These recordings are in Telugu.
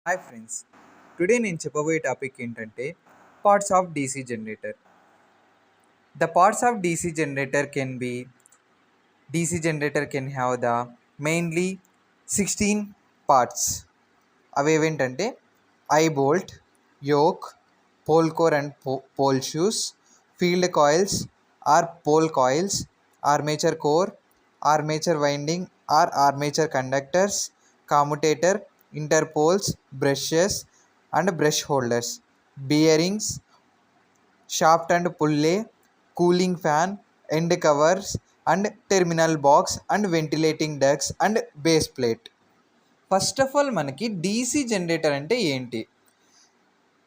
హాయ్ ఫ్రెండ్స్, టుడే నేను చెప్పబోయే టాపిక్ ఏంటంటే parts of DC generator. The parts of DC generator can have the mainly 16 parts. అవేంటంటే eye bolt, yoke, pole core and pole shoes, field coils or pole coils, armature core, armature winding or armature conductors, commutator, interpoles, brushes and brush holders, bearings, shaft and pulley, cooling fan, end covers and terminal box and ventilating ducts and base plate. First of all మనకి డీసీ జనరేటర్ అంటే ఏంటి?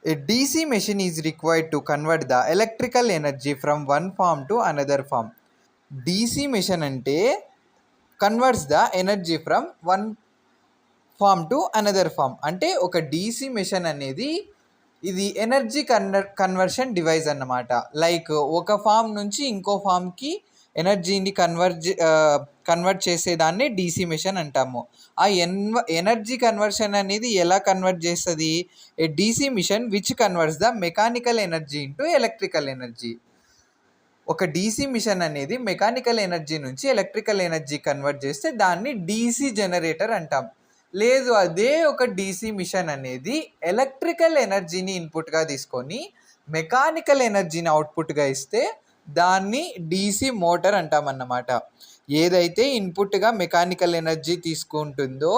A DC machine is required to convert the electrical energy from one form to another form. DC machine అంటే converts the energy from one form to another form. అంటే ఒక డీసీ మెషిన్ అనేది ఇది ఎనర్జీ కన్వర్షన్ డివైస్ అన్నమాట. లైక్ ఒక ఫామ్ నుంచి ఇంకో ఫామ్కి ఎనర్జీని కన్వర్ట్ చేసేదాన్ని డీసీ మెషిన్ అంటాము. ఆ ఎనర్జీ కన్వర్షన్ అనేది ఎలా కన్వర్ట్ చేస్తుంది? A DC machine which converts the mechanical energy into electrical energy. ఒక డీసీ మిషన్ అనేది మెకానికల్ ఎనర్జీ నుంచి ఎలక్ట్రికల్ ఎనర్జీ కన్వర్ట్ చేస్తే దాన్ని డీసీ జనరేటర్ అంటాం. లేదు, అదే ఒక డీసీ మిషన్ అనేది ఎలక్ట్రికల్ ఎనర్జీని ఇన్పుట్గా తీసుకొని మెకానికల్ ఎనర్జీని అవుట్పుట్గా ఇస్తే దాన్ని డీసీ మోటార్ అంటామన్నమాట. ఏదైతే ఇన్పుట్గా మెకానికల్ ఎనర్జీ తీసుకుంటుందో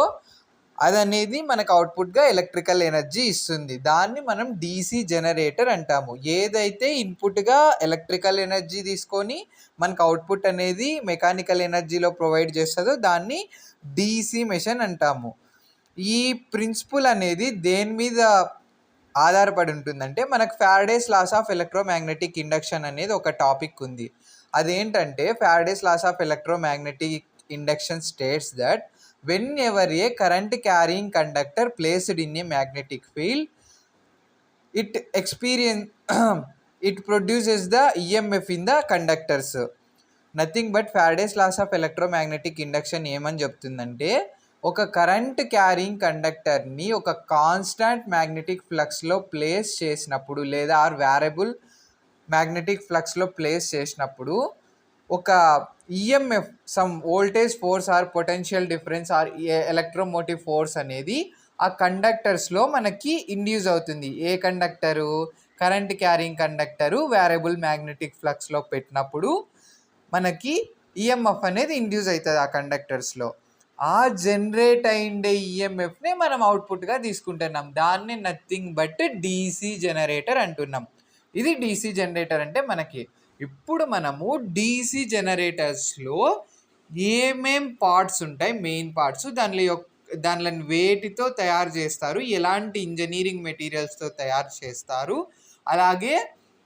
అదనేది మనకు అవుట్పుట్గా ఎలక్ట్రికల్ ఎనర్జీ ఇస్తుంది. దాన్ని మనం డీసీ జనరేటర్ అంటాము. ఏదైతే ఇన్పుట్గా ఎలక్ట్రికల్ ఎనర్జీ తీసుకొని మనకు అవుట్పుట్ అనేది మెకానికల్ ఎనర్జీలో ప్రొవైడ్ చేస్తుందో దాన్ని డీసీ మెషిన్ అంటాము. ఈ ప్రిన్సిపల్ అనేది దేని మీద ఆధారపడి ఉంటుందంటే మనకు Faraday's loss of electromagnetic induction అనేది ఒక టాపిక్ ఉంది. అదేంటంటే Faraday's loss of electromagnetic induction states that whenever a current carrying conductor placed in a magnetic field, it produces the EMF in the conductors. Nothing but Faraday's loss of electromagnetic induction ఏమని చెప్తుందంటే ఒక కరెంట్ క్యారింగ్ కండక్టర్ని ఒక కాన్స్టాంట్ మ్యాగ్నెటిక్ ఫ్లక్స్లో ప్లేస్ చేసినప్పుడు లేదా వేరియబుల్ మ్యాగ్నెటిక్ ఫ్లక్స్లో ప్లేస్ చేసినప్పుడు ఒక EMF some voltage force or potential difference or electromotive force అనేది ఆ కండక్టర్స్లో మనకి ఇండ్యూస్ అవుతుంది. ఏ conductor? Current carrying conductor variable magnetic ఫ్లక్స్లో పెట్టినప్పుడు మనకి ఈఎంఎఫ్ అనేది ఇండ్యూస్ అవుతుంది ఆ కండక్టర్స్లో. ఆ జనరేట్ అయిండే ఈఎంఎఫ్ని మనం అవుట్పుట్గా తీసుకుంటున్నాం. దాన్ని నథింగ్ బట్ డీసీ జనరేటర్ అంటున్నాం. ఇది డీసీ జనరేటర్ అంటే మనకి. ఇప్పుడు మనము డీసీ జనరేటర్స్లో ఏమేం పార్ట్స్ ఉంటాయి, మెయిన్ పార్ట్స్, దానిలో వేటితో తయారు చేస్తారు, ఎలాంటి ఇంజనీరింగ్ మెటీరియల్స్తో తయారు చేస్తారు, అలాగే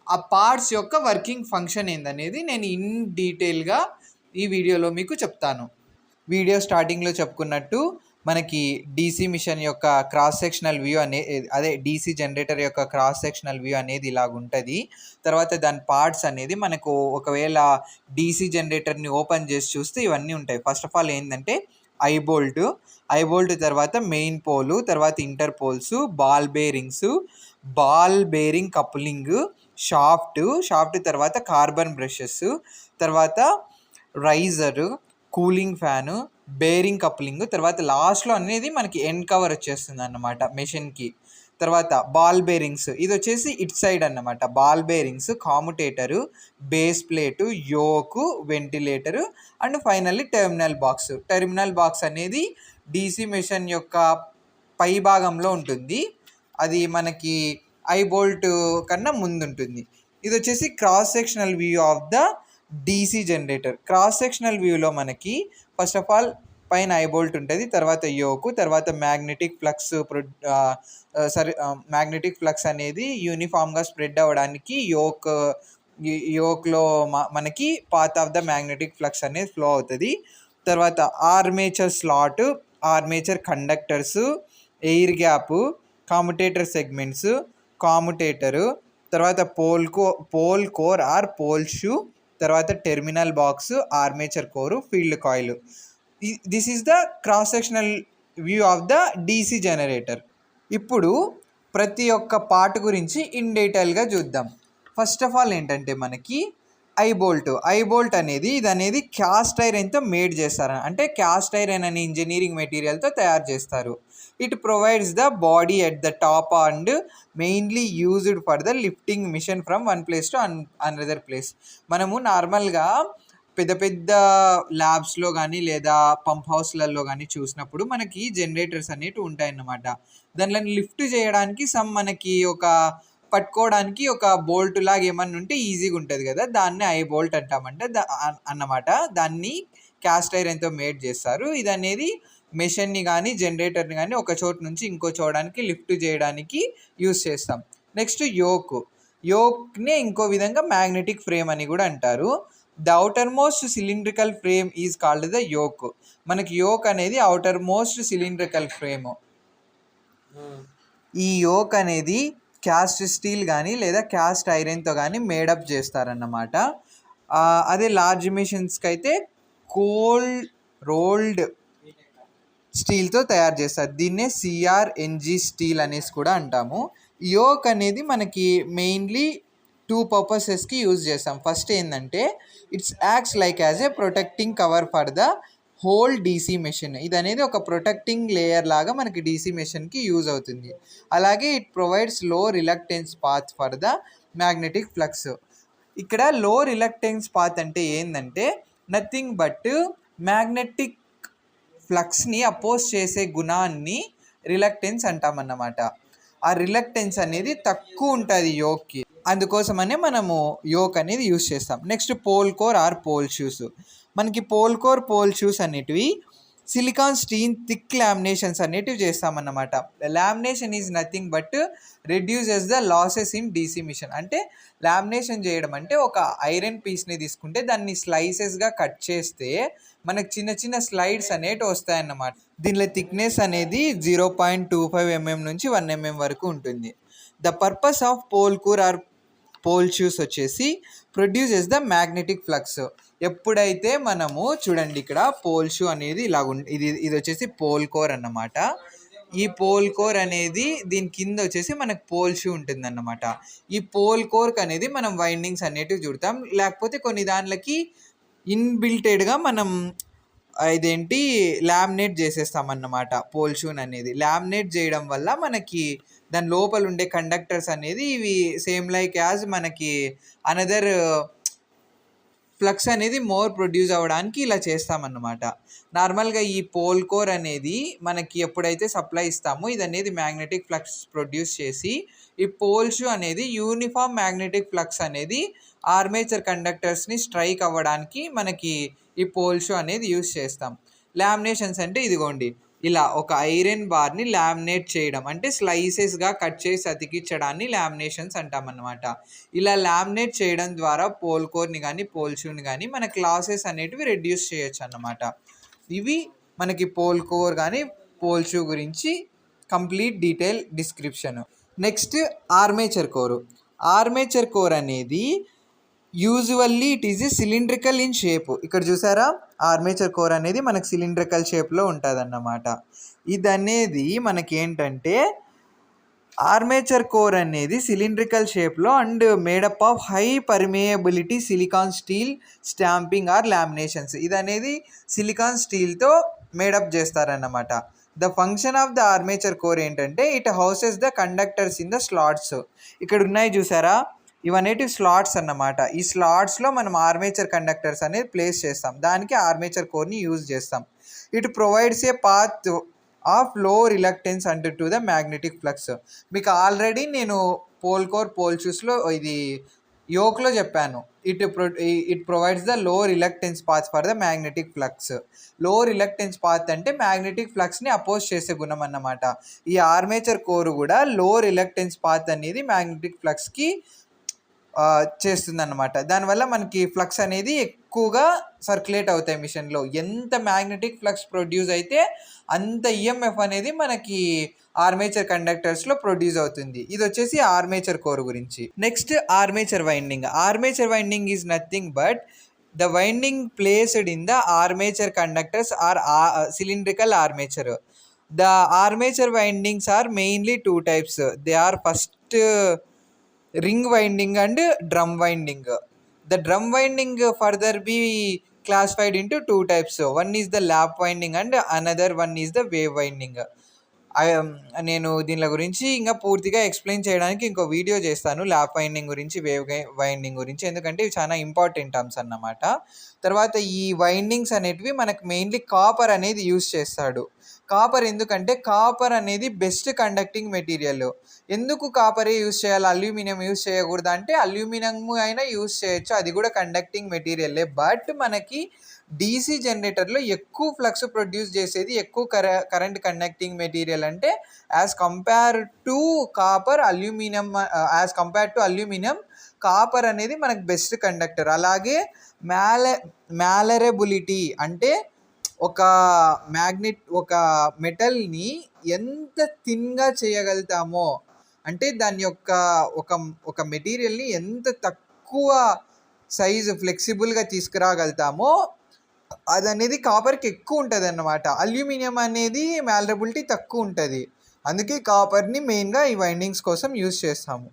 ఆ పార్ట్స్ యొక్క వర్కింగ్ ఫంక్షన్ ఏందనేది నేను ఇన్ డీటెయిల్గా ఈ వీడియోలో మీకు చెప్తాను. వీడియో స్టార్టింగ్లో చెప్పుకున్నట్టు మనకి డీసీ మిషన్ యొక్క క్రాస్ సెక్షనల్ వ్యూ అదే డీసీ జనరేటర్ యొక్క క్రాస్ సెక్షనల్ వ్యూ అనేది ఇలాగుంటుంది. తర్వాత దాని పార్ట్స్ అనేది మనకు ఒకవేళ డీసీ జనరేటర్ని ఓపెన్ చేసి చూస్తే ఇవన్నీ ఉంటాయి. ఫస్ట్ ఆఫ్ ఆల్ ఏంటంటే ఐ బోల్ట్ తర్వాత మెయిన్ పోలు, తర్వాత interpoles, ball bearing coupling, shaft తర్వాత కార్బన్ బ్రషెస్, తర్వాత riser, cooling fan, bearing coupling, తర్వాత లాస్ట్లో అనేది మనకి ఎండ్ కవర్ వచ్చేస్తుంది అన్నమాట మెషిన్కి. తర్వాత బాల్ బేరింగ్స్, ఇది వచ్చేసి ఇట్ సైడ్ అన్నమాట. Ball bearings, commutator, base plate, yoke, ventilator and finally terminal box అనేది డీసీ మెషిన్ యొక్క పై భాగంలో ఉంటుంది. అది మనకి ఐ బోల్ట్ కన్నా ముందు ఉంటుంది. ఇది వచ్చేసి cross sectional view of the DC generator. Cross sectional వ్యూలో మనకి ఫస్ట్ ఆఫ్ ఆల్ పైన ఐ బోల్ట్ ఉంటుంది, తర్వాత యోకు, తర్వాత మ్యాగ్నెటిక్ ఫ్లక్స్ అనేది యూనిఫామ్గా స్ప్రెడ్ అవ్వడానికి యోక్లో మనకి path of the magnetic flux అనేది ఫ్లో అవుతుంది. తర్వాత armature slot, armature conductors, air gap, commutator segments, commutator, తర్వాత pole core or pole shoe, తర్వాత terminal box, armature core, field coil. This is the cross sectional view of the DC generator. ఇప్పుడు ప్రతి ఒక్క పార్ట్ గురించి ఇన్ డీటెయిల్గా చూద్దాం. ఫస్ట్ ఆఫ్ ఆల్ ఏంటంటే మనకి ఐ బోల్ట్ అనేది క్యాస్ట్ ఐరన్తో మేడ్ చేస్తారు. అంటే క్యాస్ట్ ఐరన్ అనే ఇంజనీరింగ్ మెటీరియల్తో తయారు చేస్తారు. It provides the body at the top and mainly used for the lifting machine from one place to another place. మనము నార్మల్గా పెద్ద పెద్ద ల్యాబ్స్లో కానీ లేదా పంప్ హౌస్లలో కానీ చూసినప్పుడు మనకి జనరేటర్స్ అనేవి ఉంటాయన్నమాట. దానిలో లిఫ్ట్ చేయడానికి మనకి ఒక పట్టుకోవడానికి ఒక బోల్ట్ లాగా ఏమన్నా ఉంటే ఈజీగా ఉంటుంది కదా, దాన్ని ఐ బోల్ట్ అంటామంటే అన్నమాట. దాన్ని క్యాస్ట్ ఐరన్తో మేడ్ చేస్తారు. ఇది అనేది మెషిన్ని కానీ జనరేటర్ని కానీ ఒక చోటు నుంచి ఇంకో చూడడానికి లిఫ్ట్ చేయడానికి యూస్ చేస్తాం. నెక్స్ట్ యోక్నే ఇంకో విధంగా మ్యాగ్నెటిక్ ఫ్రేమ్ అని కూడా అంటారు. The outermost cylindrical frame is called the yoke. మనకి యోక్ అనేది అవుటర్ మోస్ట్ సిలిండ్రికల్ ఫ్రేమ్. ఈ యోక్ అనేది క్యాస్ట్ స్టీల్ కానీ లేదా క్యాస్ట్ ఐరన్తో కానీ మేడప్ చేస్తారన్నమాట. అదే లార్జ్ మిషన్స్కి అయితే రోల్డ్ స్టీల్తో తయారు చేస్తారు. దీన్నే CRNG స్టీల్ అనేసి కూడా అంటాము. యోక్ అనేది మనకి మెయిన్లీ 2 పర్పసెస్కి యూజ్ చేస్తాం. ఫస్ట్ ఏంటంటే it's acts like as a protecting cover for the whole DC machine. ఇది అనేది ఒక ప్రొటెక్టింగ్ లేయర్ లాగా మనకి DC మెషిన్కి యూజ్ అవుతుంది. అలాగే ఇట్ ప్రొవైడ్స్ లో reluctance path for the magnetic flux. ఇక్కడ లో రిలక్టెన్స్ పాత్ అంటే ఏంటంటే నథింగ్ బట్ మ్యాగ్నెటిక్ ఫ్లక్స్ని అపోజ్ చేసే గుణాన్ని రిలక్టెన్స్ అంటామన్నమాట. ఆ రిలక్టెన్స్ అనేది తక్కువ ఉంటుంది యోక్కి, అందుకోసమనే మనము యోక్ అనేది యూస్ చేస్తాం. Next pole core or pole shoes. మనకి పోల్ షూస్ అనేటివి సిలికాన్ స్టీల్ థిక్ లామినేషన్స్ అనేటివి చేస్తామన్నమాట. Lamination is nothing but reduces the losses in DC machine. అంటే లామినేషన్ చేయడం అంటే ఒక ఐరన్ పీస్ని తీసుకుంటే దాన్ని స్లైసెస్గా కట్ చేస్తే మనకు చిన్న చిన్న స్లైడ్స్ అనేటివి వస్తాయన్నమాట. దీనిలో థిక్నెస్ అనేది 0.25 mm నుంచి 1 mm వరకు ఉంటుంది. The purpose of poll shoes వచ్చేసి ప్రొడ్యూసెస్ ద మ్యాగ్నెటిక్ ఫ్లక్స్. ఎప్పుడైతే మనము చూడండి ఇక్కడ పోల్ షూ అనేది ఇది వచ్చేసి పోల్ కోర్ అన్నమాట. ఈ పోల్ కోర్ అనేది దీని కింద వచ్చేసి మనకు పోల్ షూ ఉంటుందన్నమాట. ఈ పోల్ కోర్క్ అనేది మనం వైండింగ్స్ అనేటివి చూడతాం, లేకపోతే కొన్ని దాంట్లకి ఇన్బిల్టెడ్గా మనం లామినేట్ చేసేస్తామన్నమాట. పోల్ షూన్ అనేది లామినేట్ చేయడం వల్ల మనకి దాని లోపల ఉండే కండక్టర్స్ అనేది ఇవి సేమ్ లైక్ యాజ్ మనకి అనదర్ ఫ్లక్స్ అనేది మోర్ ప్రొడ్యూస్ అవ్వడానికి ఇలా చేస్తామన్నమాట. నార్మల్గా ఈ పోల్ కోర్ అనేది మనకి ఎప్పుడైతే సప్లై ఇస్తామో ఇది అనేది మ్యాగ్నెటిక్ ఫ్లక్స్ ప్రొడ్యూస్ చేసి ఈ పోల్ షూ అనేది యూనిఫామ్ మ్యాగ్నెటిక్ ఫ్లక్స్ అనేది ఆర్మేచర్ కండక్టర్స్ని స్ట్రైక్ అవ్వడానికి మనకి ఈ పోల్ షూ అనేది యూస్ చేస్తాం. లామినేషన్స్ అంటే ఇదిగోండి ఇలా ఒక ఐరన్ బార్ని లామినేట్ చేయడం అంటే స్లైసెస్గా కట్ చేసి అతికించడాన్ని లామినేషన్స్ అంటామన్నమాట. ఇలా లామినేట్ చేయడం ద్వారా పోల్ కోర్ని కానీ పోల్ షూని కానీ మన క్లాసెస్ అనేటివి రెడ్యూస్ చేయొచ్చు అన్నమాట. ఇవి మనకి పోల్ కోర్ కానీ పోల్ షూ గురించి complete detail description. Next armature core అనేది usually it is cylindrical in shape. ఇక్కడ చూసారా ఆర్మేచర్ కోర్ అనేది మనకు సిలిండ్రికల్ షేప్లో ఉంటుంది అన్నమాట. ఇది అనేది మనకి ఏంటంటే ఆర్మేచర్ కోర్ అనేది సిలిండ్రికల్ షేప్లో and made up of high permeability silicon steel stamping or laminations. ఇది అనేది సిలికాన్ స్టీల్తో మేడప్ చేస్తారన్నమాట. The function of the armature core ఏంటంటే it houses the conductors in the slots. ఇక్కడ ఉన్నాయి చూసారా ఇవనేటివి స్లాట్స్ అన్నమాట. ఈ స్లాట్స్లో మనం ఆర్మేచర్ కండక్టర్స్ అనేది ప్లేస్ చేస్తాం, దానికి ఆర్మేచర్ కోర్ని యూజ్ చేస్తాం. It provides A path of లో reluctance unto to the magnetic flux. మీకు ఆల్రెడీ నేను పోల్ షూస్లో ఇది యోక్లో చెప్పాను. It provides the low reluctance path for the magnetic flux. లో రిలక్టెన్స్ పాత్ అంటే మ్యాగ్నెటిక్ ఫ్లక్స్ని అపోజ్ చేసే గుణం అన్నమాట. ఈ ఆర్మేచర్ కోర్ కూడా లో రిలక్టెన్స్ పాత్ అనేది మ్యాగ్నెటిక్ ఫ్లక్స్కి చేస్తుందన్నమాట. దానివల్ల మనకి ఫ్లక్స్ అనేది ఎక్కువగా సర్క్యులేట్ అవుతాయి మిషన్లో. ఎంత మ్యాగ్నెటిక్ ఫ్లక్స్ ప్రొడ్యూస్ అయితే అంత EMF అనేది మనకి ఆర్మేచర్ కండక్టర్స్లో ప్రొడ్యూస్ అవుతుంది. ఇది వచ్చేసి ఆర్మేచర్ కోర్ గురించి. Next armature winding is nothing but the winding placed in the armature conductors are cylindrical armature. The armature windings are mainly two types. They are first ring winding and drum winding. The drum winding further be classified into two types. One is the lap winding and another one is the wave winding. నేను దీనిల గురించి ఇంకా పూర్తిగా ఎక్స్ప్లెయిన్ చేయడానికి ఇంకో వీడియో చేస్తాను ల్యాప్ వైండింగ్ గురించి, వేవ్ వైండింగ్ గురించి, ఎందుకంటే ఇవి చాలా ఇంపార్టెంట్ టర్మ్స్ అన్నమాట. తర్వాత ఈ వైండింగ్స్ అనేటివి మనకు మెయిన్లీ కాపర్ అనేది యూజ్ చేస్తాడు. కాపర్ ఎందుకంటే కాపర్ అనేది బెస్ట్ కండక్టింగ్ మెటీరియల్. ఎందుకు కాపరే యూజ్ చేయాలి, అల్యూమినియం యూజ్ చేయకూడదు అంటే అల్యూమినియం అయినా యూజ్ చేయొచ్చు, అది కూడా కండక్టింగ్ మెటీరియలే. బట్ మనకి డీసీ జనరేటర్లో ఎక్కువ ఫ్లక్స్ ప్రొడ్యూస్ చేసేది, ఎక్కువ కరెంట్ కండక్టింగ్ మెటీరియల్ అంటే as compare to copper aluminium, copper అనేది మనకు బెస్ట్ కండక్టర్. అలాగే మ్యాలరబిలిటీ అంటే ఒక ఒక మెటల్ని ఎంత థిన్గా చేయగలుగుతామో, అంటే దాని యొక్క ఒక మెటీరియల్ని ఎంత తక్కువ సైజు ఫ్లెక్సిబుల్గా తీసుకురాగలుగుతామో అది అనేది కాపర్కి ఎక్కువ ఉంటుంది అన్నమాట. అల్యూమినియం అనేది మ్యాలరబిలిటీ తక్కువ ఉంటుంది. అందుకే కాపర్ని మెయిన్గా ఈ వైండింగ్స్ కోసం యూజ్ చేస్తాము.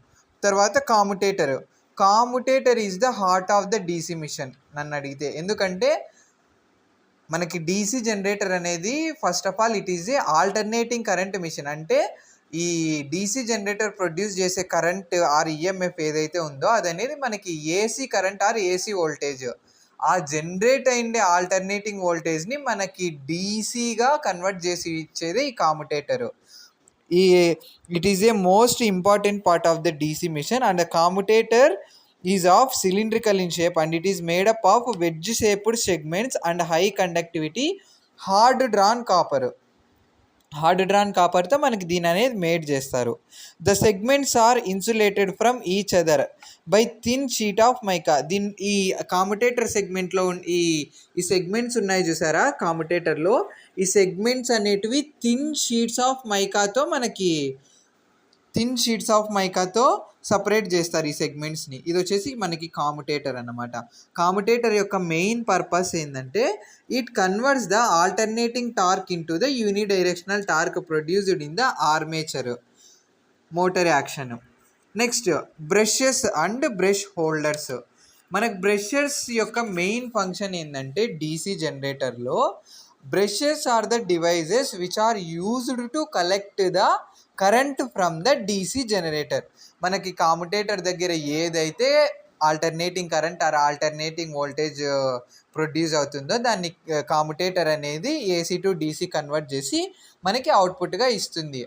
తర్వాత commutator is the heart of the DC machine నన్ను అడిగితే. ఎందుకంటే మనకి డీసీ జనరేటర్ అనేది first of all it is a alternating current machine. అంటే ఈ డీసీ జనరేటర్ ప్రొడ్యూస్ చేసే కరెంట్ ఆర్ ఈఎంఎఫ్ ఏదైతే ఉందో అది అనేది మనకి AC current or AC voltage, ఆ జనరేట్ అయిండే ఆల్టర్నేటింగ్ వోల్టేజ్ని మనకి డీసీగా కన్వర్ట్ చేసి ఇచ్చేదే ఈ commutator. It is a most important part of the DC machine. And the commutator is of cylindrical in shape and it is made up of wedge shaped segments and high conductivity hard drawn కాపర్తో మనకి దీని అనేది మేడ్ చేస్తారు. The segments are insulated from each other by thin sheet of mica. ఈ కాముటేటర్ సెగ్మెంట్లో ఈ సెగ్మెంట్స్ ఉన్నాయి చూసారా కాముటేటర్లో, ఈ సెగ్మెంట్స్ అనేటివి థిన్ షీట్స్ ఆఫ్ మైకాతో సపరేట్ చేస్తారు ఈ సెగ్మెంట్స్ని. ఇది వచ్చేసి మనకి కాముటేటర్ అన్నమాట. కాముటేటర్ యొక్క మెయిన్ పర్పస్ ఏంటంటే it converts the alternating torque into the unidirectional torque produced in the armature motor action. Next brushes and brush holders. మనకు బ్రషెస్ యొక్క మెయిన్ ఫంక్షన్ ఏంటంటే డీసీ జనరేటర్లో brushes are the devices which are used to collect the current from the DC generator. మనకి కాముటేటర్ దగ్గర ఏదైతే alternating current or alternating voltage produce అవుతుందో దాన్ని కాముటేటర్ అనేది ఏసీ టు డీసీ కన్వర్ట్ చేసి మనకి అవుట్పుట్గా ఇస్తుంది.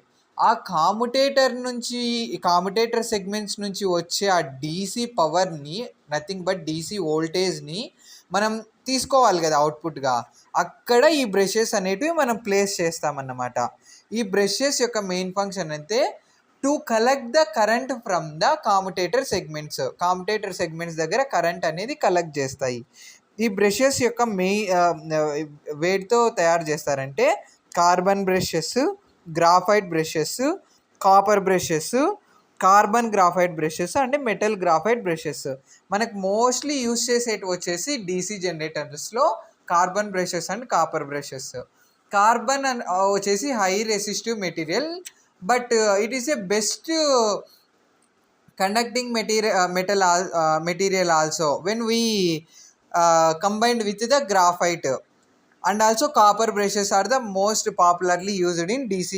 ఆ కాముటేటర్ సెగ్మెంట్స్ నుంచి వచ్చే ఆ డీసీ పవర్ని, నథింగ్ బట్ డీసీ వోల్టేజ్ని మనం తీసుకోవాలి కదా అవుట్పుట్గా. అక్కడ ఈ బ్రషెస్ అనేటివి మనం ప్లేస్ చేస్తామన్నమాట. ఈ బ్రషెస్ యొక్క మెయిన్ ఫంక్షన్ అయితే to collect the current from the commutator segments దగ్గర కరెంట్ అనేది కలెక్ట్ చేస్తాయి. ఈ బ్రషెస్ యొక్క వేటితో తయారు చేస్తారంటే carbon brushes, graphite brushes, copper brushes, carbon graphite brushes అంటే మెటల్ గ్రాఫైట్ బ్రషెస్. మనకు మోస్ట్లీ యూజ్ చేసేటి వచ్చేసి డీసీ జనరేటర్స్లో carbon brushes and copper brushes. Carbon వచ్చేసి high resistive material, but it is a best conducting material also when we combined with the graphite. And also copper brushes are the most popularly used in DC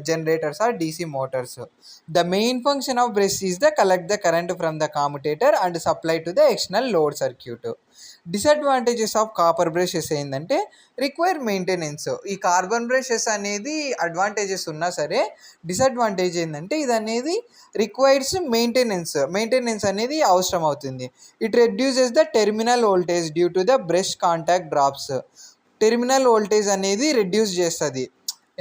generators or DC motors. The main function of brush is to collect the current from the commutator and supply to the external load circuit. Disadvantages of copper brushes ఏంటంటే రిక్వైర్ మెయింటెనెన్స్. ఈ కార్బన్ బ్రషెస్ అనేది అడ్వాంటేజెస్ ఉన్నా సరే డిసడ్వాంటేజ్ ఏంటంటే ఇది అనేది రిక్వైర్స్ మెయింటెనెన్స్ అనేది అవసరం అవుతుంది. It reduces the terminal voltage due to the brush contact drops. Terminal voltage అనేది రెడ్యూస్ చేస్తుంది,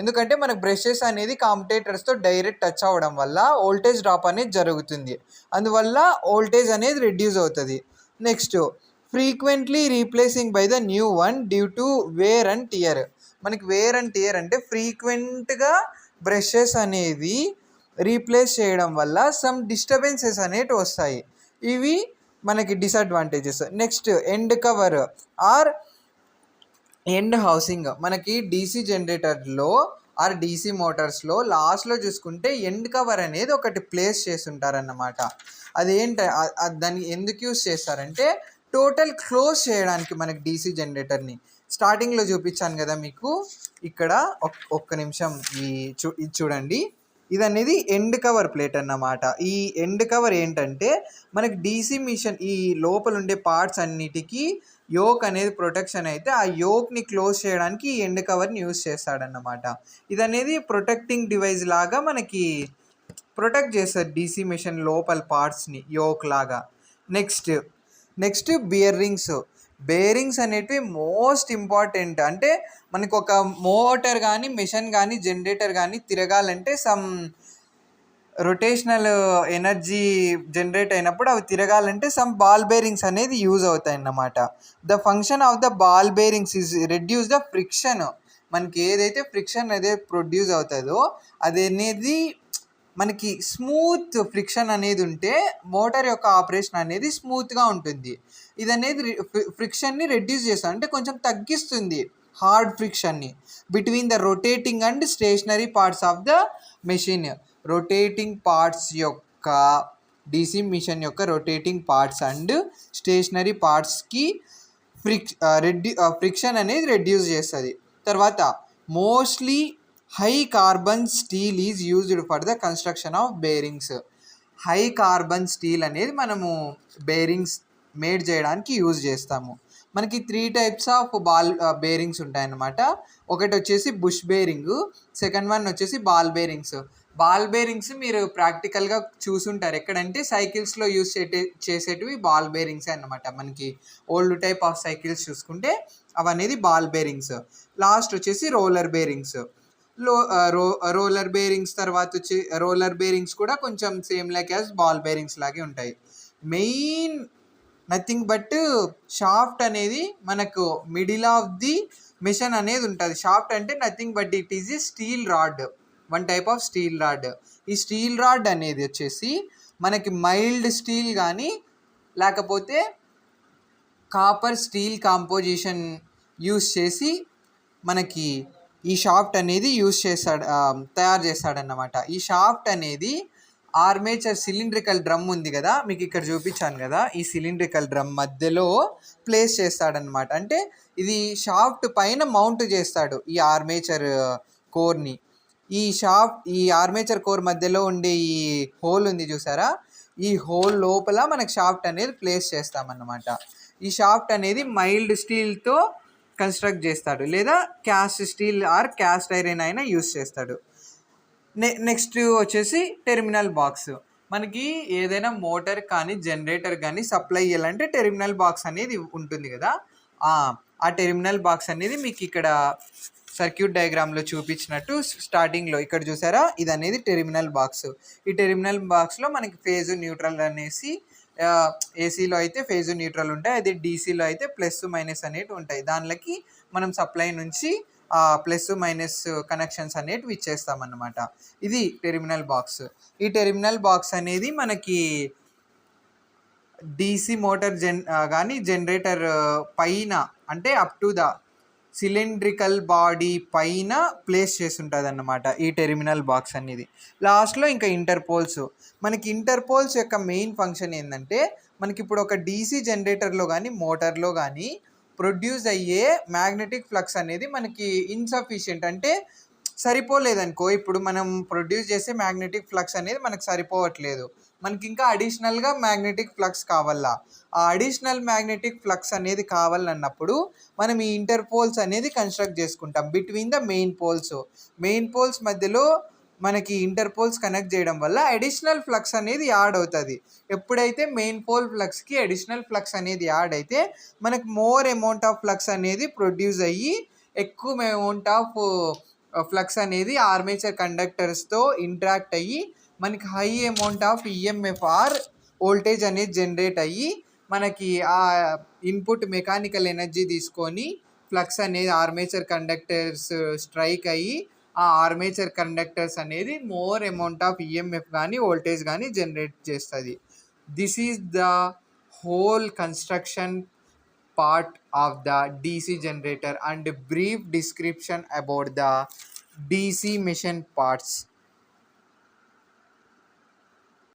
ఎందుకంటే మనకు బ్రషెస్ అనేది కాంపిటేటర్స్తో డైరెక్ట్ టచ్ అవ్వడం వల్ల వోల్టేజ్ డ్రాప్ అనేది జరుగుతుంది, అందువల్ల వోల్టేజ్ అనేది రెడ్యూస్ అవుతుంది. Next frequently replacing by the new one due to wear and tear. మనకి వేర్ అండ్ టియర్ అంటే ఫ్రీక్వెంట్గా బ్రషెస్ అనేది రీప్లేస్ చేయడం వల్ల సమ్ డిస్టర్బెన్సెస్ అనేవి వస్తాయి, ఇవి మనకి disadvantages. Next end cover or end housing. మనకి డీసీ జనరేటర్లో ఆర్ డీసీ మోటార్స్లో లాస్ట్లో చూసుకుంటే ఎండ్ కవర్ అనేది ఒకటి ప్లేస్ చేసి ఉంటారన్నమాట. అదేంట దాన్ని ఎందుకు యూస్ చేస్తారంటే టోటల్ క్లోజ్ చేయడానికి మనకి డీసీ జనరేటర్ని. స్టార్టింగ్లో చూపించాను కదా మీకు, ఇక్కడ ఒక్క నిమిషం ఇది చూడండి. ఇది అనేది ఎండ్ కవర్ ప్లేట్ అన్నమాట. ఈ ఎండ్ కవర్ ఏంటంటే మనకి డీసీ మిషన్ ఈ లోపల ఉండే పార్ట్స్ అన్నిటికీ యోక్ అనేది ప్రొటెక్షన్ అయితే ఆ యోక్ని క్లోజ్ చేయడానికి ఈ ఎండ్ కవర్ని యూస్ చేస్తాడన్నమాట. ఇది అనేది ప్రొటెక్టింగ్ డివైస్ లాగా మనకి ప్రొటెక్ట్ చేస్తారు డీసీ మిషన్ లోపల పార్ట్స్ని యోక్ లాగా. నెక్స్ట్ బేరింగ్స్ అనేటివి మోస్ట్ ఇంపార్టెంట్. అంటే మనకు ఒక మోటార్ కానీ మిషన్ కానీ జనరేటర్ కానీ తిరగాలంటే సమ్ రొటేషనల్ ఎనర్జీ జనరేట్ అయినప్పుడు అవి తిరగాలంటే సమ్ బాల్ బేరింగ్స్ అనేది యూజ్ అవుతాయి అన్నమాట. The function of the ball bearings is reduce the friction. మనకి ఏదైతే ఫ్రిక్షన్ అనేది ప్రొడ్యూస్ అవుతుందో అది అనేది మనకి స్మూత్ ఫ్రిక్షన్ అనేది ఉంటే మోటార్ యొక్క ఆపరేషన్ అనేది స్మూత్గా ఉంటుంది. ఇది అనేది ఫ్రిక్షన్ని రెడ్యూస్ చేస్తుంది, అంటే కొంచెం తగ్గిస్తుంది హార్డ్ ఫ్రిక్షన్ని between the rotating and stationary parts of the machine. Rotating parts యొక్క డీసీ మిషన్ యొక్క రొటేటింగ్ పార్ట్స్ అండ్ స్టేషనరీ పార్ట్స్కి ఫ్రిక్షన్ అనేది రెడ్యూస్ చేస్తుంది. తర్వాత mostly high carbon steel is used for the construction of bearings. High carbon steel అనేది మనము బేరింగ్స్ మేడ్ చేయడానికి యూజ్ చేస్తాము. మనకి 3 టైప్స్ ఆఫ్ బేరింగ్స్ ఉంటాయన్నమాట. ఒకటి వచ్చేసి బుష్ బేరింగ్, సెకండ్ వన్ వచ్చేసి బాల్ బేరింగ్స్ మీరు ప్రాక్టికల్గా చూసుంటారు ఎక్కడంటే సైకిల్స్లో యూజ్ చేసేటివి బాల్ బేరింగ్సే అన్నమాట. మనకి ఓల్డ్ టైప్ ఆఫ్ సైకిల్స్ చూసుకుంటే అవనేది బాల్ బేరింగ్స్. లాస్ట్ వచ్చేసి రోలర్ బేరింగ్స్. రోలర్ బేరింగ్స్ తర్వాత వచ్చి రోలర్ బేరింగ్స్ కూడా కొంచెం same like as ball bearings లాగే ఉంటాయి. మెయిన్ నథింగ్ బట్ షాఫ్ట్ అనేది మనకు మిడిల్ ఆఫ్ ది మిషన్ అనేది ఉంటుంది. షాఫ్ట్ అంటే nothing but it is A steel rod, one type of steel rod. ఈ స్టీల్ రాడ్ అనేది వచ్చేసి మనకి మైల్డ్ స్టీల్ కానీ లేకపోతే కాపర్ స్టీల్ కాంపోజిషన్ యూస్ చేసి మనకి ఈ షాఫ్ట్ అనేది తయారు చేస్తాడన్నమాట. ఈ షాఫ్ట్ అనేది ఆర్మేచర్ సిలిండ్రికల్ డ్రమ్ ఉంది కదా, మీకు ఇక్కడ చూపించాను కదా, ఈ సిలిండ్రికల్ డ్రమ్ మధ్యలో ప్లేస్ చేస్తాడనమాట. అంటే ఇది షాఫ్ట్ పైన మౌంట్ చేస్తాడు ఈ ఆర్మేచర్ కోర్ని. ఈ ఆర్మేచర్ కోర్ మధ్యలో ఉండే ఈ హోల్ ఉంది చూసారా, ఈ హోల్ లోపల మనకి షాఫ్ట్ అనేది ప్లేస్ చేస్తామన్నమాట. ఈ షాఫ్ట్ అనేది మైల్డ్ స్టీల్తో కన్స్ట్రక్ట్ చేస్తాడు, లేదా cast steel or cast iron అయినా యూస్ చేస్తాడు. నెక్స్ట్ వచ్చేసి టెర్మినల్ బాక్స్. మనకి ఏదైనా మోటార్ కానీ జనరేటర్ కానీ సప్లై చేయాలంటే టెర్మినల్ బాక్స్ అనేది ఉంటుంది కదా, ఆ టెర్మినల్ బాక్స్ అనేది మీకు ఇక్కడ సర్క్యూట్ డయాగ్రామ్లో చూపించినట్టు స్టార్టింగ్లో ఇక్కడ చూసారా, ఇది అనేది టెర్మినల్ బాక్స్. ఈ టెర్మినల్ బాక్స్లో మనకి ఫేజ్ న్యూట్రల్ అనేసి, ఏసీలో అయితే ఫేజ్ న్యూట్రల్ ఉంటాయి, అదే డీసీలో అయితే ప్లస్ మైనస్ అనేవి ఉంటాయి. దానిలోకి మనం సప్లై నుంచి ప్లస్ మైనస్ కనెక్షన్స్ అనేటివి ఇచ్చేస్తామన్నమాట. ఇది టెర్మినల్ బాక్స్. ఈ టెర్మినల్ బాక్స్ అనేది మనకి డీసీ మోటార్ కానీ జనరేటర్ పైన, అంటే up to the cylindrical body పైన ప్లేస్ చేసి ఉంటుంది అన్నమాట ఈ టెర్మినల్ బాక్స్ అనేది. లాస్ట్లో ఇంకా ఇంటర్పోల్స్. మనకి ఇంటర్పోల్స్ యొక్క మెయిన్ ఫంక్షన్ ఏంటంటే, మనకి ఇప్పుడు ఒక డీసీ జనరేటర్లో కానీ మోటార్లో కానీ ప్రొడ్యూస్ అయ్యే మ్యాగ్నెటిక్ ఫ్లక్స్ అనేది మనకి ఇన్సఫిషియెంట్, అంటే సరిపోలేదనుకో, ఇప్పుడు మనం ప్రొడ్యూస్ చేసే మ్యాగ్నెటిక్ ఫ్లక్స్ అనేది మనకు సరిపోవట్లేదు, మనకి ఇంకా అడిషనల్గా మ్యాగ్నెటిక్ ఫ్లక్స్ కావాలా. ఆ అడిషనల్ మ్యాగ్నెటిక్ ఫ్లక్స్ అనేది కావాలన్నప్పుడు మనం ఈ ఇంటర్పోల్స్ అనేది కన్స్ట్రక్ట్ చేసుకుంటాం బిట్వీన్ ద మెయిన్ పోల్స్ మధ్యలో మనకి ఇంటర్పోల్స్ కనెక్ట్ చేయడం వల్ల అడిషనల్ ఫ్లక్స్ అనేది యాడ్ అవుతుంది. ఎప్పుడైతే మెయిన్ పోల్ ఫ్లక్స్కి అడిషనల్ ఫ్లక్స్ అనేది యాడ్ అయితే మనకు మోర్ అమౌంట్ ఆఫ్ ఫ్లక్స్ అనేది ప్రొడ్యూస్ అయ్యి ఎక్కువ అమౌంట్ ఆఫ్ ఫ్లక్స్ అనేది ఆర్మేచర్ కండక్టర్స్తో ఇంటరాక్ట్ అయ్యి మనకి high amount of EMF or voltage అనేది జనరేట్ అయ్యి మనకి ఆ ఇన్పుట్ మెకానికల్ ఎనర్జీ తీసుకొని ఫ్లక్స్ అనేది ఆర్మేచర్ కండక్టర్స్ స్ట్రైక్ అయ్యి ఆ ఆర్మేచర్ కండక్టర్స్ అనేది మోర్ అమౌంట్ ఆఫ్ ఈఎంఎఫ్ కానీ వోల్టేజ్ కానీ జనరేట్ చేస్తుంది. This is the whole construction part of the DC generator and brief description about the DC machine parts